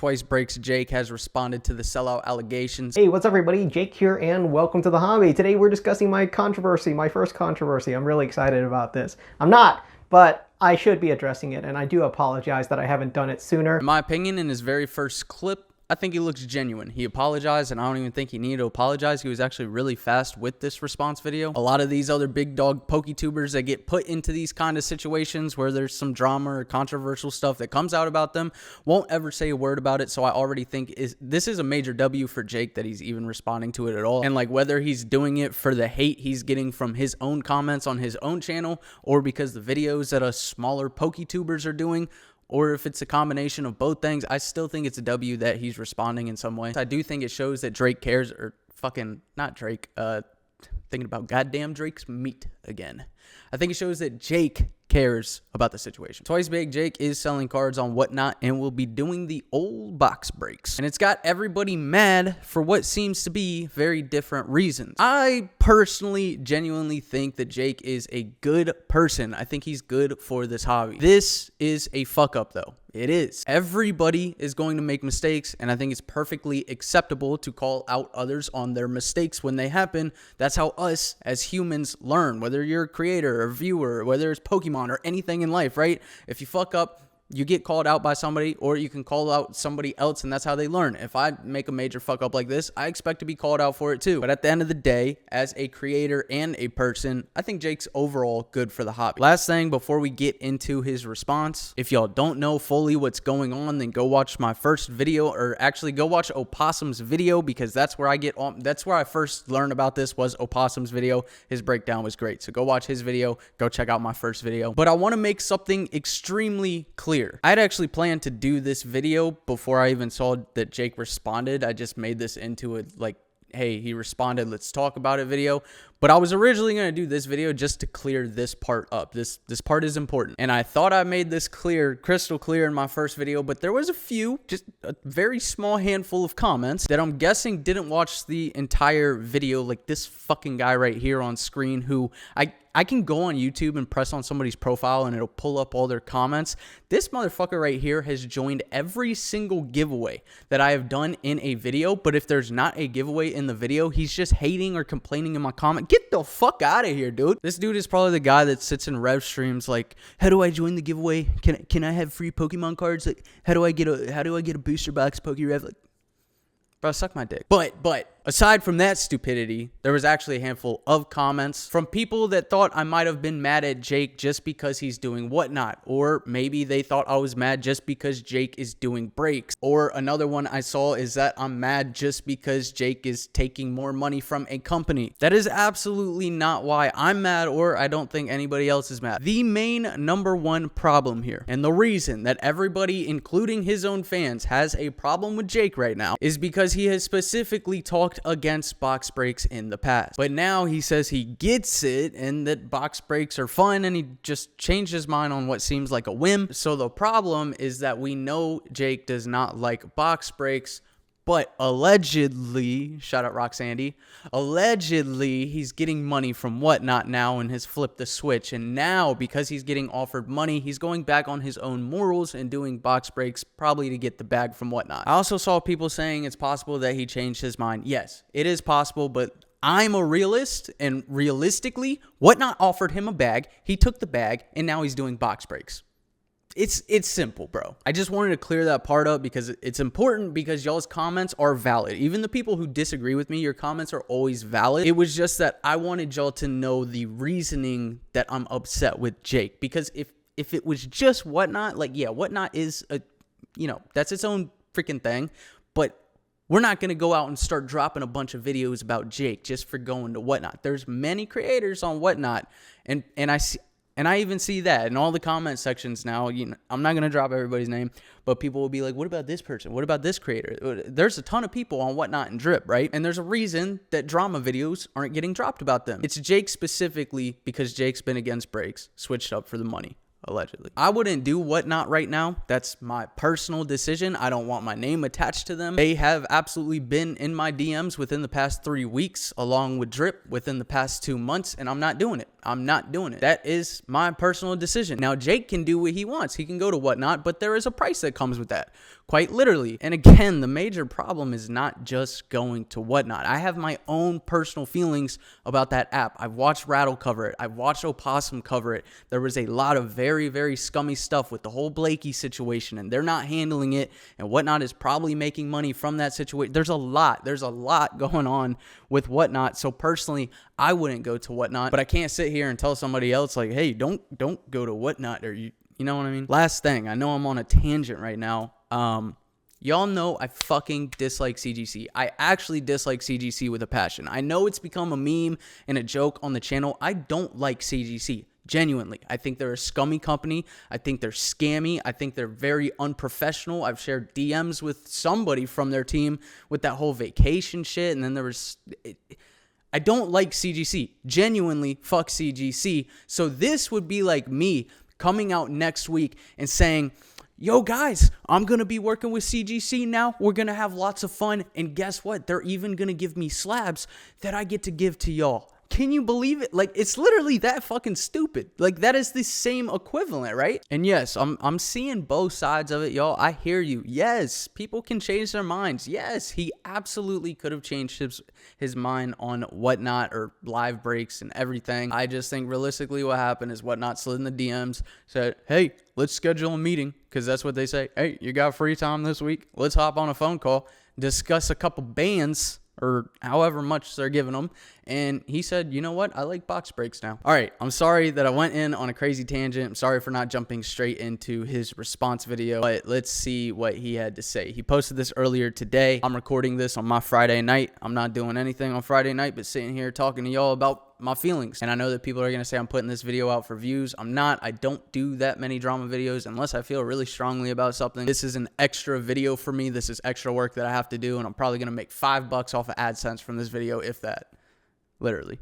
TwicebakedJake has responded to the sellout allegations. Hey, what's up everybody? Jake here and welcome to the hobby. Today we're discussing my controversy, my first controversy. I'm really excited about this. I'm not, but I should be addressing it, and I do apologize that I haven't done it sooner. In my opinion, in his very first clip, I think he looks genuine. He apologized, and I don't even think he needed to apologize. He was actually really fast with this response video. A lot of these other big dog PokeTubers that get put into these kind of situations where there's some drama or controversial stuff that comes out about them won't ever say a word about it. So I already think this is a major W for Jake that he's even responding to it at all. And like whether he's doing it for the hate he's getting from his own comments on his own channel or because the videos that us smaller PokeTubers are doing, or if it's a combination of both things, I still think it's a W that he's responding in some way. I do think it shows that Drake cares, or fucking, not Drake, thinking about goddamn Drake's meat again. I think it shows that Jake cares about the situation. TwicebakedJake is selling cards on Whatnot and will be doing the old box breaks. And it's got everybody mad for what seems to be very different reasons. I personally genuinely think that Jake is a good person. I think he's good for this hobby. This is a fuck up though. It is. Everybody is going to make mistakes, and I think it's perfectly acceptable to call out others on their mistakes when they happen. That's how us as humans learn, whether you're a creator or viewer, whether it's Pokemon or anything in life, right? If you fuck up, you get called out by somebody, or you can call out somebody else, and that's how they learn. If I make a major fuck up like this, I expect to be called out for it too. But at the end of the day, as a creator and a person, I think Jake's overall good for the hobby. Last thing before we get into his response, if y'all don't know fully what's going on, then go watch my first video, or actually go watch Opossum's video, because that's where I first learned about this, was Opossum's video. His breakdown was great. So go watch his video, go check out my first video. But I want to make something extremely clear. I had actually planned to do this video before I even saw that Jake responded. I just made this into a, like, hey, he responded, let's talk about it video. But I was originally going to do this video just to clear this part up. This part is important. And I thought I made this clear, crystal clear in my first video, but there was a few, just a very small handful of comments that I'm guessing didn't watch the entire video, like this fucking guy right here on screen, who I can go on YouTube and press on somebody's profile and it'll pull up all their comments. This motherfucker right here has joined every single giveaway that I have done in a video, but if there's not a giveaway in the video, he's just hating or complaining in my comment. Get the fuck out of here, dude. This dude is probably the guy that sits in rev streams like, how do I join the giveaway? Can I have free Pokemon cards? Like, how do I get a booster box Pokerev? Like, bro, suck my dick. But aside from that stupidity, there was actually a handful of comments from people that thought I might have been mad at Jake just because he's doing Whatnot. Or maybe they thought I was mad just because Jake is doing breaks. Or another one I saw is that I'm mad just because Jake is taking more money from a company. That is absolutely not why I'm mad, or I don't think anybody else is mad. The main number one problem here, and the reason that everybody, including his own fans, has a problem with Jake right now, is because he has specifically talked against box breaks in the past. But now he says he gets it and that box breaks are fun, and he just changed his mind on what seems like a whim. So the problem is that we know Jake does not like box breaks, but allegedly, shout out Roxandy, allegedly he's getting money from Whatnot now and has flipped the switch. And now, because he's getting offered money, he's going back on his own morals and doing box breaks, probably to get the bag from Whatnot. I also saw people saying it's possible that he changed his mind. Yes, it is possible, but I'm a realist, and realistically, Whatnot offered him a bag, he took the bag, and now he's doing box breaks. It's simple, bro. I just wanted to clear that part up because it's important, because y'all's comments are valid. Even the people who disagree with me, your comments are always valid. It was just that I wanted y'all to know the reasoning that I'm upset with Jake. Because if it was just Whatnot, like, yeah, Whatnot is a, that's its own freaking thing. But we're not going to go out and start dropping a bunch of videos about Jake just for going to Whatnot. There's many creators on Whatnot, and I even see that in all the comment sections now. I'm not going to drop everybody's name, but people will be like, what about this person? What about this creator? There's a ton of people on Whatnot and Drip, right? And there's a reason that drama videos aren't getting dropped about them. It's Jake specifically because Jake's been against breaks, switched up for the money, allegedly. I wouldn't do Whatnot right now. That's my personal decision. I don't want my name attached to them. They have absolutely been in my DMs within the past 3 weeks, along with Drip within the past 2 months, and I'm not doing it. I'm not doing it. That is my personal decision. Now, Jake can do what he wants. He can go to Whatnot, but there is a price that comes with that, quite literally. And again, the major problem is not just going to Whatnot. I have my own personal feelings about that app. I've watched Rattle cover it. I've watched Opossum cover it. There was a lot of very, very scummy stuff with the whole Blakey situation, and they're not handling it, and Whatnot is probably making money from that situation. There's a lot going on with Whatnot. So personally, I wouldn't go to Whatnot, but I can't sit here and tell somebody else like, hey, don't go to Whatnot, or you know what I mean? Last thing, I know I'm on a tangent right now. Y'all know I fucking dislike CGC. I actually dislike CGC with a passion. I know it's become a meme and a joke on the channel. I don't like CGC. Genuinely. I think they're a scummy company. I think they're scammy. I think they're very unprofessional. I've shared DMs with somebody from their team with that whole vacation shit. And then there was... I don't like CGC. Genuinely, fuck CGC. So this would be like me coming out next week and saying, yo guys, I'm going to be working with CGC now. We're going to have lots of fun. And guess what? They're even going to give me slabs that I get to give to y'all. Can you believe it? Like, it's literally that fucking stupid. Like, that is the same equivalent, right? And yes, I'm seeing both sides of it, y'all. I hear you. Yes, people can change their minds. Yes, he absolutely could have changed his mind on Whatnot or live breaks and everything. I just think realistically what happened is Whatnot slid in the DMs, said, hey, let's schedule a meeting, because that's what they say. Hey, you got free time this week? Let's hop on a phone call, discuss a couple bands, or however much they're giving them. And he said, you know what? I like box breaks now. All right. I'm sorry that I went in on a crazy tangent. I'm sorry for not jumping straight into his response video, but let's see what he had to say. He posted this earlier today. I'm recording this on my Friday night. I'm not doing anything on Friday night, but sitting here talking to y'all about my feelings. And I know that people are going to say I'm putting this video out for views. I'm not. I don't do that many drama videos unless I feel really strongly about something. This is an extra video for me. This is extra work that I have to do, and I'm probably going to make $5 off of AdSense from this video, if that. Literally.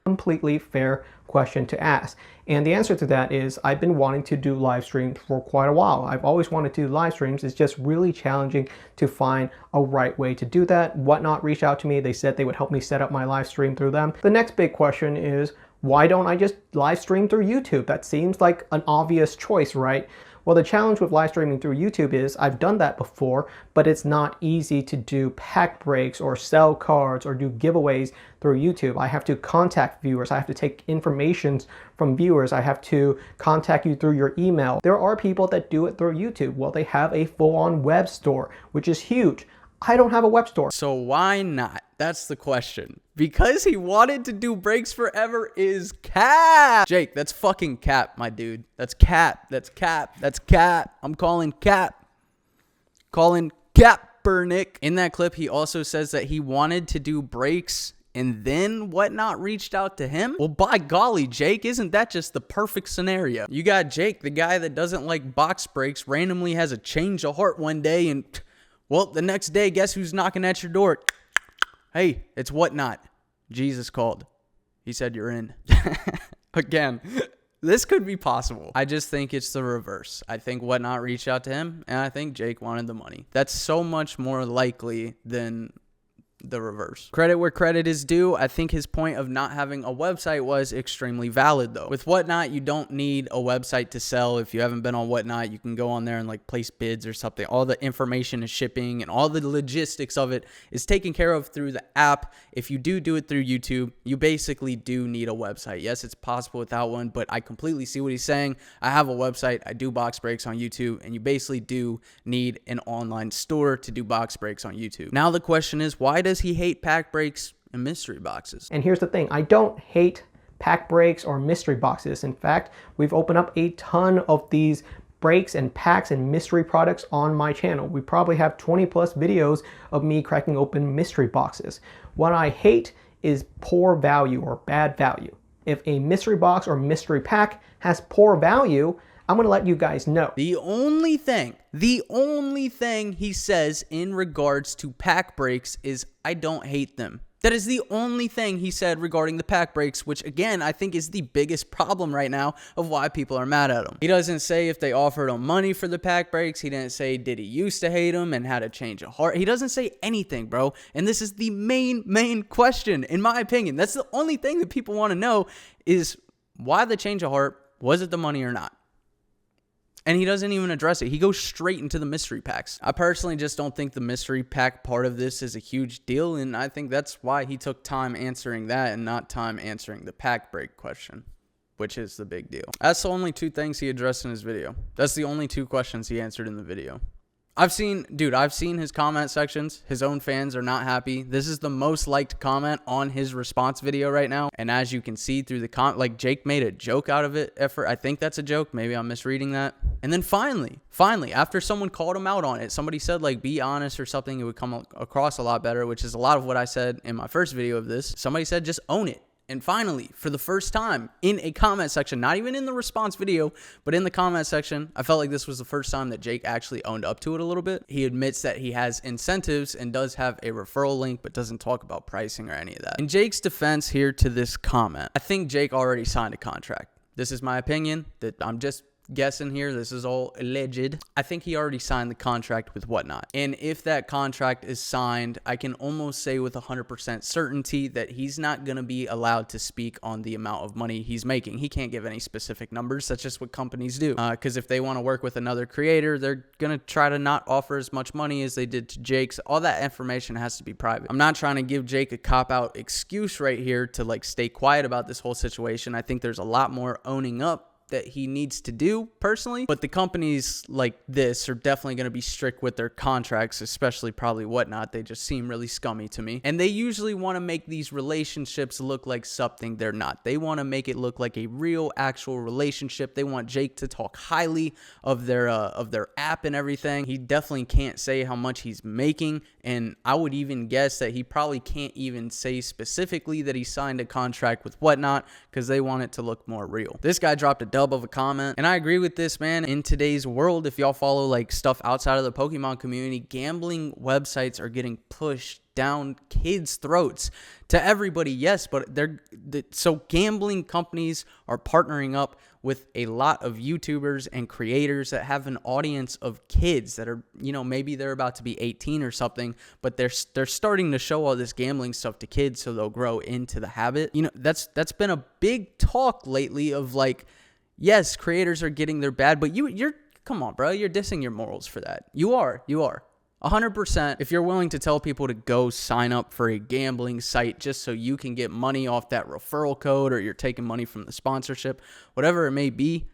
Completely fair question to ask. And the answer to that is I've been wanting to do live streams for quite a while. I've always wanted to do live streams. It's just really challenging to find a right way to do that. Whatnot reached out to me. They said they would help me set up my live stream through them. The next big question is, why don't I just live stream through YouTube? That seems like an obvious choice, right? Well, the challenge with live streaming through YouTube is I've done that before, but it's not easy to do pack breaks or sell cards or do giveaways through YouTube. I have to contact viewers. I have to take information from viewers. I have to contact you through your email. There are people that do it through YouTube. Well, they have a full-on web store, which is huge. I don't have a web store. So why not? That's the question. Because he wanted to do breaks forever is cap. Jake, that's fucking cap, my dude. That's cap. That's cap. That's cap. I'm calling cap. Calling Kaepernick. In that clip, he also says that he wanted to do breaks and then Whatnot reached out to him. Well, by golly, Jake, isn't that just the perfect scenario? You got Jake, the guy that doesn't like box breaks, randomly has a change of heart one day, and well, the next day, guess who's knocking at your door? Hey, it's Whatnot. Jesus called. He said you're in. Again, this could be possible. I just think it's the reverse. I think Whatnot reached out to him, and I think Jake wanted the money. That's so much more likely than the reverse. Credit where credit is due. I think his point of not having a website was extremely valid, though. With Whatnot, you don't need a website to sell. If you haven't been on Whatnot, you can go on there and like place bids or something. All the information is shipping and all the logistics of it is taken care of through the app. If you do it through YouTube, you basically do need a website. Yes, it's possible without one, but I completely see what he's saying. I have a website. I do box breaks on YouTube, and you basically do need an online store to do box breaks on YouTube. Now the question is, why does he hate pack breaks and mystery boxes? And here's the thing, I don't hate pack breaks or mystery boxes. In fact, we've opened up a ton of these breaks and packs and mystery products on my channel. We probably have 20 plus videos of me cracking open mystery boxes. What I hate is poor value or bad value. If a mystery box or mystery pack has poor value, I'm going to let you guys know. The only thing he says in regards to pack breaks is, I don't hate them. That is the only thing he said regarding the pack breaks, which again, I think is the biggest problem right now of why people are mad at him. He doesn't say if they offered him money for the pack breaks. He didn't say did he used to hate him and had a change of heart. He doesn't say anything, bro. And this is the main question, in my opinion. That's the only thing that people want to know is why the change of heart. Was it the money or not? And he doesn't even address it. He goes straight into the mystery packs. I personally just don't think the mystery pack part of this is a huge deal, and I think that's why he took time answering that and not time answering the pack break question, which is the big deal. That's the only 2 things he addressed in his video. That's the only 2 questions he answered in the video. I've seen his comment sections. His own fans are not happy. This is the most liked comment on his response video right now. And as you can see through the like Jake made a joke out of it. I think that's a joke. Maybe I'm misreading that. And then finally, after someone called him out on it, somebody said like, be honest or something. It would come across a lot better, which is a lot of what I said in my first video of this. Somebody said, just own it. And finally, for the first time in a comment section, not even in the response video, but in the comment section, I felt like this was the first time that Jake actually owned up to it a little bit. He admits that he has incentives and does have a referral link, but doesn't talk about pricing or any of that. In Jake's defense here to this comment, I think Jake already signed a contract. This is my opinion that I'm just guessing here. This is all alleged. I think he already signed the contract with Whatnot. And if that contract is signed, I can almost say with 100% certainty that he's not going to be allowed to speak on the amount of money he's making. He can't give any specific numbers. That's just what companies do. Because if they want to work with another creator, they're going to try to not offer as much money as they did to Jake's. All that information has to be private. I'm not trying to give Jake a cop-out excuse right here to like stay quiet about this whole situation. I think there's a lot more owning up that he needs to do personally, but the companies like this are definitely going to be strict with their contracts, especially probably Whatnot. They just seem really scummy to me, and they usually want to make these relationships look like something they're not. They want to make it look like a real actual relationship. They want Jake to talk highly of their app and everything. He definitely can't say how much he's making, and I would even guess that he probably can't even say specifically that he signed a contract with Whatnot because they want it to look more real. This guy dropped a dub of a comment, and I agree with this, man. In today's world, if y'all follow like stuff outside of the Pokemon community, gambling websites are getting pushed down kids' throats to everybody. Yes, but so gambling companies are partnering up with a lot of YouTubers and creators that have an audience of kids that are, you know, maybe they're about to be 18 or something, but they're starting to show all this gambling stuff to kids so they'll grow into the habit. You know, that's been a big talk lately of like, yes, creators are getting their bad, but you're come on, bro. You're dissing your morals for that. You are. 100%. If you're willing to tell people to go sign up for a gambling site just so you can get money off that referral code, or you're taking money from the sponsorship, whatever it may be,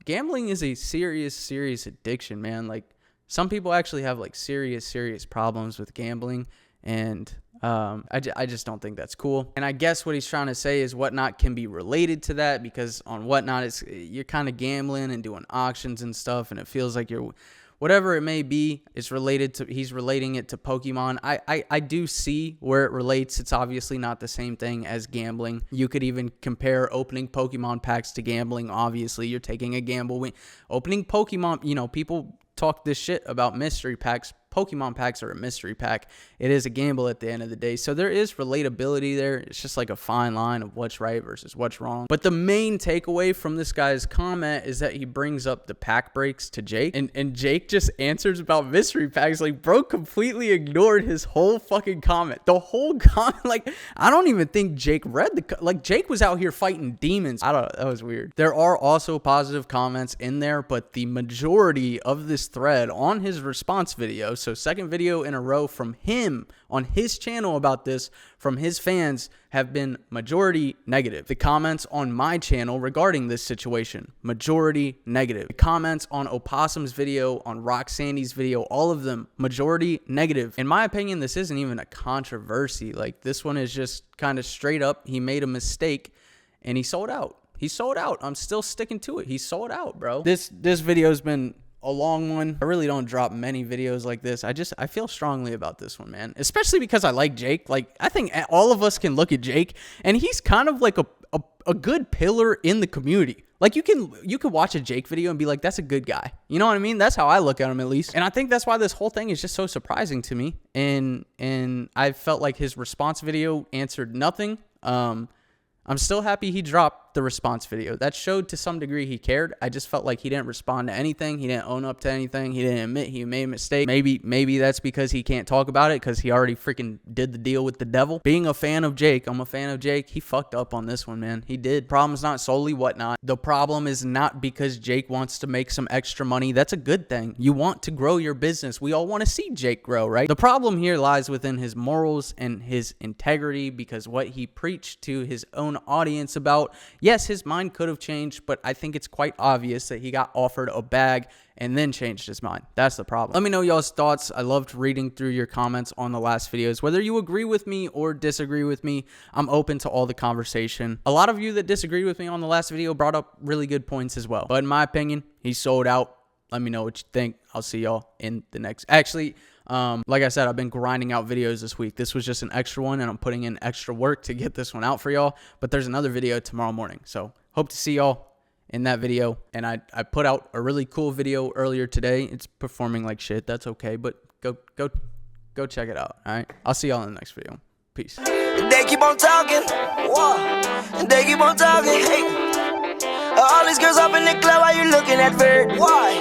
gambling is a serious addiction, man. Like, some people actually have like serious problems with gambling, and I just don't think that's cool. And I guess what he's trying to say is Whatnot can be related to that, because on Whatnot, you're kind of gambling and doing auctions and stuff, and it feels like you're, whatever it may be, it's related to, he's relating it to Pokemon. I do see where it relates. It's obviously not the same thing as gambling. You could even compare opening Pokemon packs to gambling. Obviously, you're taking a gamble. Opening Pokemon, you know, people talk this shit about mystery packs. Pokemon packs are a mystery pack. It is a gamble at the end of the day. So there is relatability there. It's just like a fine line of what's right versus what's wrong. But the main takeaway from this guy's comment is that he brings up the pack breaks to Jake. And Jake just answers about mystery packs. Like, bro completely ignored his whole fucking comment. The whole comment. Like, I don't even think Jake read like, Jake was out here fighting demons. I don't know. That was weird. There are also positive comments in there, but the majority of this thread on his response video, so second video in a row from him on his channel about this from his fans, have been majority negative. The comments on my channel regarding this situation, majority negative. The comments on Opossum's video, on Rock Sandy's video, all of them, majority negative. In my opinion, this isn't even a controversy. Like, this one is just kind of straight up, he made a mistake and he sold out. He sold out. I'm still sticking to it. He sold out, bro. This video's been a long one. I really don't drop many videos like this. I feel strongly about this one, man. Especially because I like Jake. Like, I think all of us can look at Jake, and he's kind of like a good pillar in the community. Like you could watch a Jake video and be like, that's a good guy. You know what I mean? That's how I look at him, at least. And I think that's why this whole thing is just so surprising to me. And I felt like his response video answered nothing. I'm still happy he dropped the response video. That showed to some degree he cared. I just felt like he didn't respond to anything. He didn't own up to anything. He didn't admit he made a mistake. Maybe that's because he can't talk about it because he already freaking did the deal with the devil. Being a fan of Jake, I'm a fan of Jake. He fucked up on this one, man. He did. Problem's not solely whatnot. The problem is not because Jake wants to make some extra money. That's a good thing. You want to grow your business. We all want to see Jake grow, right? The problem here lies within his morals and his integrity, because what he preached to his own audience about, yes, his mind could have changed, but I think it's quite obvious that he got offered a bag and then changed his mind. That's the problem. Let me know y'all's thoughts. I loved reading through your comments on the last videos. Whether you agree with me or disagree with me, I'm open to all the conversation. A lot of you that disagreed with me on the last video brought up really good points as well. But in my opinion, he sold out. Let me know what you think. I'll see y'all in the next. Actually, like I said, I've been grinding out videos this week. This was just an extra one, and I'm putting in extra work to get this one out for y'all. But there's another video tomorrow morning. So hope to see y'all in that video. And I put out a really cool video earlier today. It's performing like shit. That's okay. But go check it out. All right. I'll see y'all in the next video. Peace. They keep on talking. Whoa. They keep on talking. Hey. All these girls up in the club while you looking at Vert. Why?